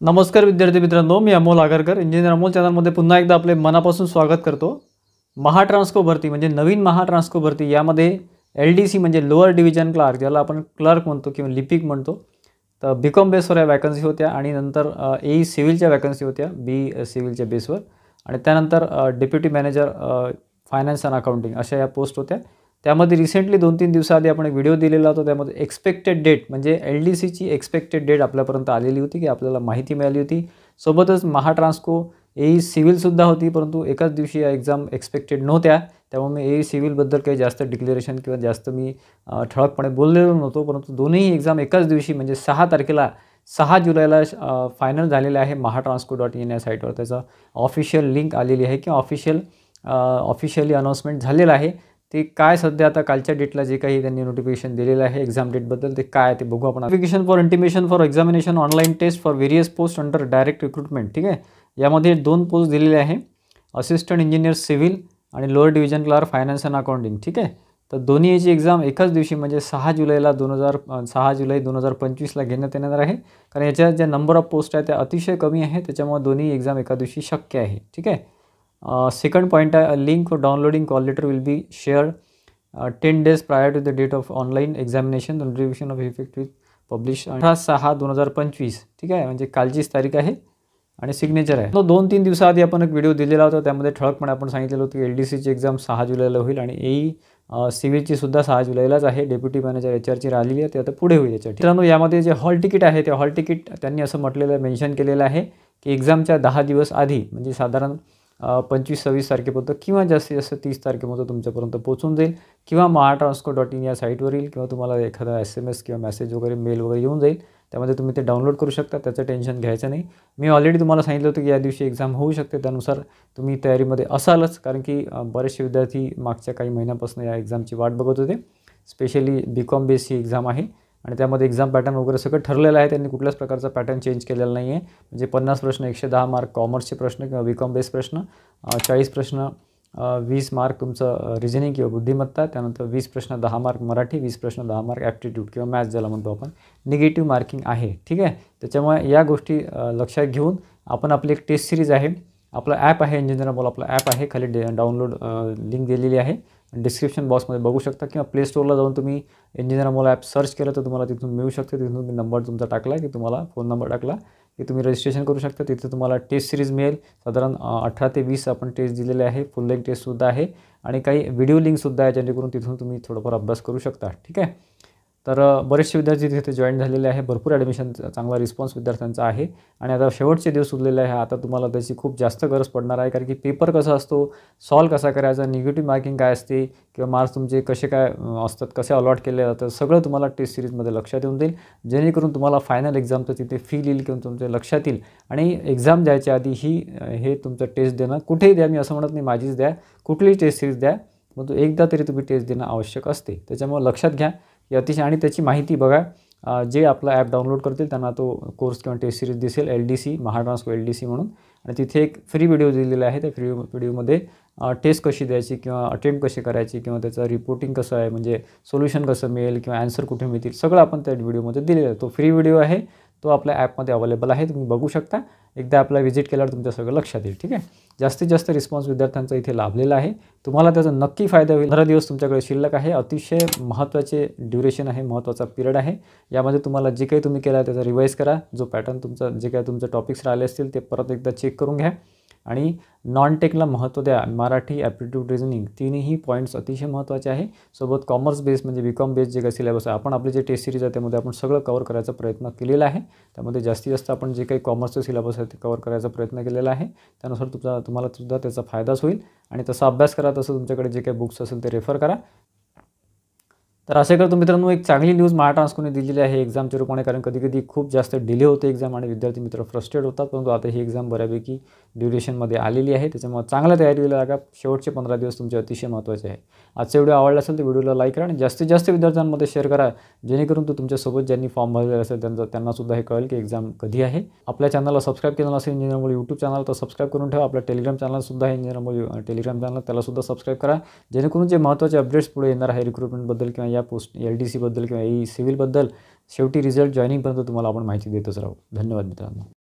नमस्कार विद्यार्थी मित्रांनो, मी अमोल आगरकर इंजिनियर अमोल चॅनलमध्ये पुन्हा एकदा आपले मनापासून स्वागत करतो। महाट्रान्सको भरती म्हणजे नवीन महाट्रान्सको भरती यामध्ये LDC म्हणजे लोअर डिव्हिजन क्लार्क, ज्याला आपण क्लर्क म्हणतो किंवा लिपिक म्हणतो, तर बीकॉम बेसवर या वॅकन्सी होत्या आणि नंतर AE सिव्हिलच्या वॅकन्सी होत्या बी सिव्हिलच्या बेसवर आणि त्यानंतर deputy manager finance and accounting अशा या पोस्ट होत्या। त्यामध्ये रिसेंटली 2-3 दिवसाआधी आपण एक व्हिडिओ दिलेला होता, त्यामध्ये एक्सपेक्टेड डेट म्हणजे LDCची एक्सपेक्टेड डेट आपल्यापर्यंत आलेली होती की आपल्याला माहिती मिळाली होती। सोबतच महाट्रान्सको AE सिव्हिलसुद्धा होती, परंतु एकाच दिवशी या एक्झाम एक्सपेक्टेड नव्हत्या, त्यामुळे मी AE सिव्हिलबद्दल काही जास्त डिक्लेरेशन किंवा जास्त मी ठळकपणे बोललेलो नव्हतो। परंतु दोन्ही एक्झाम एकाच दिवशी म्हणजे 6 तारखेला 6 जुलैला फायनल झालेले आहे mahatransko.in या साईटवर त्याचा ऑफिशियल लिंक आलेली आहे किंवा ऑफिशियली अनाउन्समेंट झालेलं आहे। ते काय सध्या आता कालच्या डेटला जे काही त्यांनी नोटिफिकेशन दिलेलं आहे एक्झाम डेटबद्दल ते काय ते बघू आपण। Notification for intimation for examination online test for various post under direct recruitment, ठीक आहे। यामध्ये 2 पोस्ट दिलेले आहे, असिस्टंट इंजिनियर सिव्हिल आणि lower division clerk finance and accounting, ठीक आहे। तर दोन्ही याची एक्झाम एकाच दिवशी म्हणजे 6 जुलै 2025ला घेण्यात येणार आहे, कारण याच्या ज्या नंबर ऑफ पोस्ट आहे त्या अतिशय कमी आहे, त्याच्यामुळे दोन्ही एक्झाम एका दिवशी शक्य आहे, ठीक आहे। सेकंड पॉइंट आहे, link for downloading call letter will be shared 10 days prior to the date of online examination, notification of effect with publish 18/6/2025, ठीक आहे, म्हणजे कालचीच तारीख आहे आणि सिग्नेचर आहे। 2-3 दिवसाआधी आपण एक व्हिडिओ दिलेला होता, त्यामध्ये ठळकपणे आपण सांगितलेलं होतं की LDCची एक्झाम 6 जुलैला होईल आणि AE सिव्हिलची सुद्धा 6 जुलैलाच आहे। डेप्युटी मॅनेजर HRची राहिलेली आहे, ते आता पुढे होईल याच्या। मित्रांनो, यामध्ये जे हॉल तिकीट आहे ते हॉल तिकीट त्यांनी असं म्हटलेलं मेन्शन केलेलं आहे की एक्झामच्या 10 दिवस आधी म्हणजे साधारण 25-26 तारखेपर्यंत किंवा जास्तीत जास्त 30 तारखेपर्यंत तुमच्यापर्यंत पोहोचून जाईल किंवा mahatransko.in या साईटवर येईल किंवा तुम्हाला एखादा SMS किंवा मेसेज वगैरे मेल वगैरे येऊन जाईल, त्यामध्ये तुम्ही ते डाउनलोड करू शकता, त्याचं टेन्शन घ्यायचं नाही। मी ऑलरेडी तुम्हाला सांगितलं होतं की या दिवशी एक्झाम होऊ शकते, त्यानुसार तुम्ही तयारीमध्ये असालच, कारण की बरेचसे विद्यार्थी मागच्या काही महिन्यांपासून या एक्झामची वाट बघत होते। स्पेशली बीकॉम बेस ही एक्झाम आहे आणि त्यामध्ये एक्झाम पॅटर्न वगैरे सगळं ठरलेलं आहे, त्यांनी कुठल्याच प्रकारचा पॅटर्न चेंज केलेला नाही आहे। म्हणजे 50 प्रश्न 110 मार्क कॉमर्सचे प्रश्न किंवा बीकॉम बेस प्रश्न, 40 प्रश्न 20 मार्क तुमचं रिजनिंग किंवा बुद्धिमत्ता, त्यानंतर 20 प्रश्न 10 मार्क मराठी, 20 प्रश्न 10 मार्क ॲप्टिट्यूड किंवा मॅथ्स ज्याला म्हणतो आपण, निगेटिव्ह मार्किंग आहे, ठीक आहे। त्याच्यामुळे या गोष्टी लक्षात घेऊन आपण आपली एक टेस्ट सिरीज आहे, आपला ॲप आहे इंजिनियर अमोल, आपला ॲप आहे, खाली डाउनलोड लिंक दिलेली आहे, डिस्क्रिप्शन बॉक्समध्ये बघू शकता किंवा प्ले स्टोअरला जाऊन तुम्ही इंजिनियर अमोल ॲप सर्च केलं तर तुम्हाला तिथून मिळू शकते। तिथून तुम्ही नंबर तुमचा टाकला की तुम्हाला फोन नंबर टाकला की तुम्ही रजिस्ट्रेशन करू शकता, तिथे तुम्हाला टेस्ट सिरीज मिळेल। साधारण 18 ते 20 आपण टेस्ट दिलेले आहे, फुल लेंथ टेस्टसुद्धा आहे आणि काही व्हिडिओ लिंकसुद्धा आहे, जेणेकरून तिथून तुम्ही थोडंफार अभ्यास करू शकता, ठीक आहे। तर बरेचसे विद्यार्थी तिथे जॉईन झालेले आहे, भरपूर ॲडमिशन चांगला रिस्पॉन्स विद्यार्थ्यांचा आहे आणि आता शेवटचे दिवस उरलेले आहे, आता तुम्हाला त्याची खूप जास्त गरज पडणार आहे, कारण की पेपर कसा असतो, सॉल्व कसा करायचा, निगेटिव्ह मार्किंग काय असते किंवा मार्क्स तुमचे कसे काय असतात, कसे अलॉट केले जातात, सगळं तुम्हाला टेस्ट सिरीजमध्ये लक्षात येऊन जाईल, जेणेकरून तुम्हाला फायनल एक्झामचं तिथे फील येईल किंवा तुमच्या लक्षात येईल। आणि एक्झाम द्यायच्या आधी हे तुमचं टेस्ट देणं कुठेही द्या, मी असं म्हणत नाही माझीच द्या, कुठलीही टेस्ट सिरीज द्या, परंतु एकदा तरी तुम्ही टेस्ट देणं आवश्यक असते, त्याच्यामुळे लक्षात घ्या की अतिशय। आणि त्याची माहिती बघा, जे आपला ॲप डाउनलोड करतील त्यांना तो कोर्स किंवा टेस्ट सिरीज दिसेल, LDC महाट्रान्सको LDC म्हणून, आणि तिथे एक फ्री व्हिडिओ दिलेला आहे, त्या फ्री व्हिडिओमध्ये टेस्ट कशी द्यायची किंवा अटेम्प्ट कशी करायची किंवा त्याचं रिपोर्टिंग कसं आहे, म्हणजे सोल्युशन कसं मिळेल किंवा ॲन्सर कुठे मिळतील, सगळं आपण त्या व्हिडिओमध्ये दिलेलं आहे। तो फ्री व्हिडिओ आहे, तो आपल्या ॲपमध्ये अवेलेबल आहे, तुम्ही बघू शकता, एकदा आपला व्हिजिट केल्यावर तुमचं सगळं लक्षात येईल, ठीक आहे। जास्तीत जास्त रिस्पॉन्स विद्यार्थ्यांचा इथे लाभलेला आहे, तुम्हाला त्याचा नक्की फायदा होईल। 15 दिवस तुमच्याकडे शिल्लक आहे, अतिशय महत्त्वाचे ड्युरेशन आहे, महत्त्वाचा पिरियड आहे। यामध्ये तुम्हाला जे काही तुम्ही केलं आहे त्याचा रिवाईज करा, जो पॅटर्न तुमचा जे काही तुमचे टॉपिक्स राहिले असतील ते परत एकदा चेक करून घ्या आणि नॉन टेकला महत्त्व द्या, मराठी, ॲप्टिट्यूड, रिजनिंग तिन्ही पॉईंट्स अतिशय महत्त्वाचे आहे। सोबत कॉमर्स बेस म्हणजे बीकॉम बेस जे काही सिलेबस आहे, आपण आपले जे टेस्ट सिरीज आहे त्यामध्ये आपण सगळं कव्हर करायचा प्रयत्न केलेला आहे, त्यामध्ये जास्तीत जास्त आपण जे काही कॉमर्सचं सिलेबस आहे ते कव्हर करायचा प्रयत्न केलेला आहे, त्यानुसार तुम्हाला सुद्धा त्याचा फायदाच होईल आणि तसा अभ्यास करा, तसं तुमच्याकडे जे काही बुक्स असेल ते रेफर करा। तर असे करतो मित्रांनो, एक चांगली न्यूज महाट्रान्सकोने दिलेली आहे एक्झामच्या रूपाने, कारण कधी-कधी खूप जास्त डिले होते एक्झाम आणि विद्यार्थी मित्र फ्रस्ट्रेट होतात. परंतु आता ही एक्झाम बऱ्यापैकी ड्युरेशनमध्ये आलेली आहे. त्याच्यामुळे चांगल्या तयारीला लागा. शेवटचे 15 दिवस तुमचे अतिशय महत्त्वाचे आहे. आजचा व्हिडिओ आवडला असेल तर व्हिडिओला लाईक करा आणि जास्तीत जास्त विद्यार्थ्यांमध्ये शेअर करा, जेणेकरून तो तुमच्यासोबत ज्यांनी फॉर्म भरलेला असेल त्यांनासुद्धा हे कळेल की एक्झाम कधी आहे. आपल्या चॅनलला सबस्क्राईब केलं नसेल इंजिनिअर मूल यूट्यूब चॅनल, तर सबस्क्राईब करून ठेवा. आपल्या टेलिग्राम चॅनलसुद्धा आहे इंजिनिअर मूल टेलिग्राम चॅनल, त्यालासुद्धा सबस्क्राईब करा, जेणेकरून जे महत्त्वाचे अपडेट्स पुढे येणार आहे रिक्रुटमेंटबद्दल किंवा या पोस्ट LDC बद्दल किंवा सिव्हिलबद्दल शेवटी रिझल्ट जॉईनिंगपर्यंत तुम्हाला आपण माहिती देतच राहू. धन्यवाद मित्रांनो.